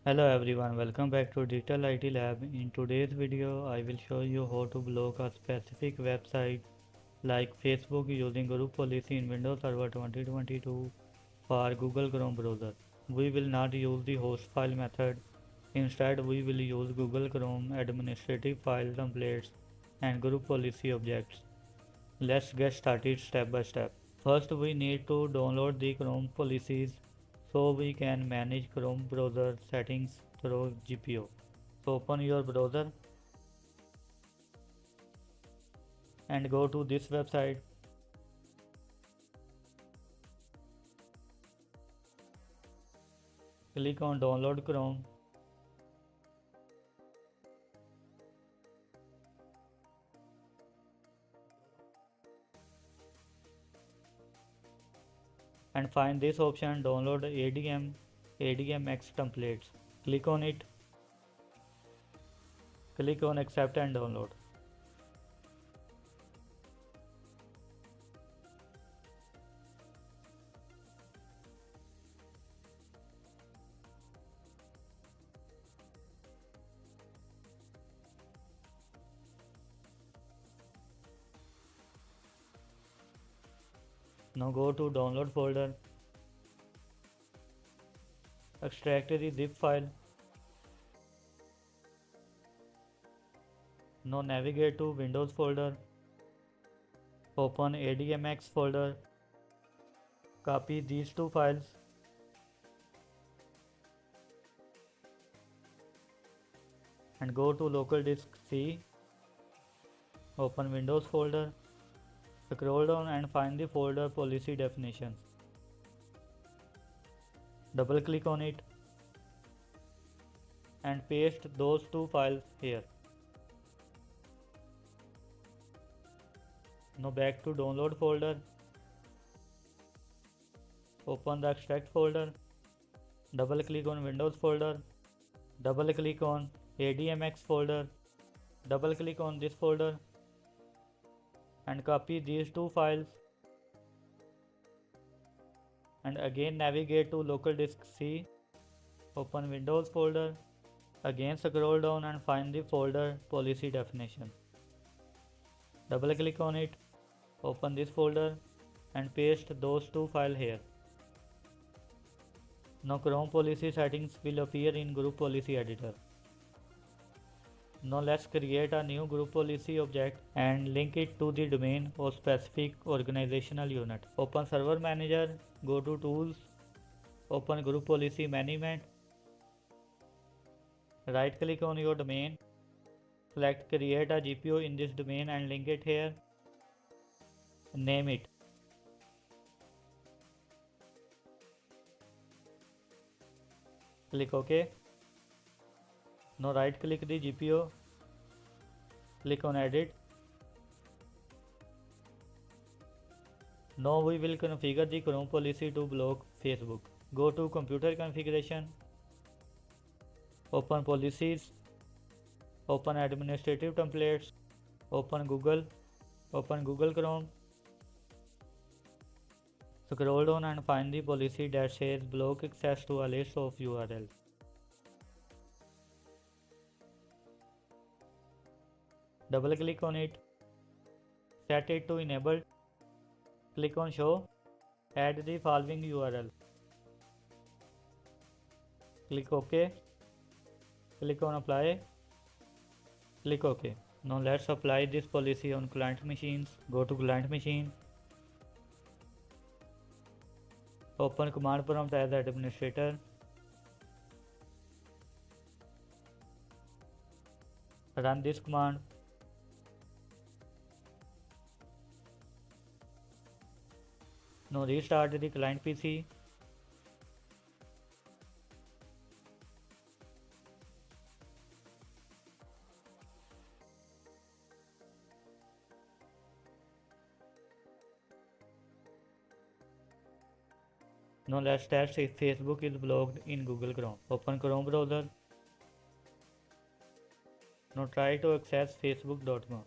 Hello everyone, welcome back to Digital IT Lab. In today's video, I will show you how to block a specific website like Facebook using group policy in Windows Server 2022 for Google Chrome browser. We will not use the host file method. Instead, we will use Google Chrome administrative file templates and group policy objects. Let's get started step by step. First, we need to download the Chrome policies so we can manage Chrome browser settings through GPO. So open your browser and go to this website. Click on download Chrome. And find this option download ADMX templates. Click on it. Click on accept and download. Now go to download folder. Extract the zip file. Now navigate to Windows folder. Open ADMX folder. Copy these two files and go to local disk C. Open Windows folder. Scroll down and find the folder policy definitions. Double click on it and paste those two files here. Now back to download folder. Open the extract folder. Double click on Windows folder. Double click on ADMX folder. Double click on this folder and copy these two files and again navigate to local disk C. Open Windows folder. Again scroll down and find the folder policy definition. Double click on it. Open this folder and paste those two files here. Now Chrome policy settings will appear in group policy editor. Now let's create a new group policy object and link it to the domain or specific organizational unit. Open server manager, go to tools, open group policy management, right click on your domain, select create a GPO in this domain and link it here, name it. Click OK. Now right click the GPO, click on edit. Now we will configure the Chrome policy to block Facebook. Go to computer configuration, open policies, open administrative templates, open Google Chrome. Scroll down and find the policy that says block access to a list of URLs. Double click on it, set it to enabled, click on show, add the following URL. Click OK, click on apply, click OK. Now let's apply this policy on client machines. Go to client machine, open command prompt as administrator, run this command. Now restart the client PC. Now let's test if Facebook is blocked in Google Chrome. Open Chrome browser. Now try to access facebook.com.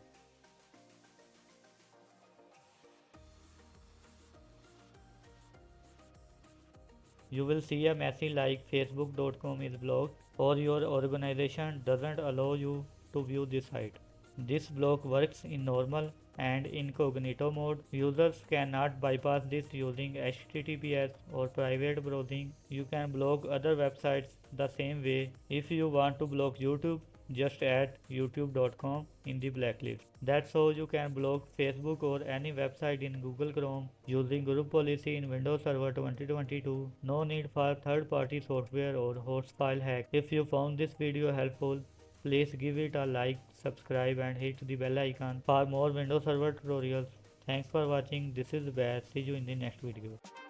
You will see a message like facebook.com is blocked. or your organization doesn't allow you to view this site. This block works in normal and incognito mode. Users cannot bypass this using HTTPS or private browsing. You can block other websites the same way. If you want to block YouTube, just add youtube.com in the blacklist. That's how you can block Facebook or any website in Google Chrome using group policy in Windows Server 2022. No need for third-party software or host file hack. If you found this video helpful, please give it a like, subscribe and hit the bell icon for more Windows Server tutorials. Thanks for watching. This is Bass. See you in the next video.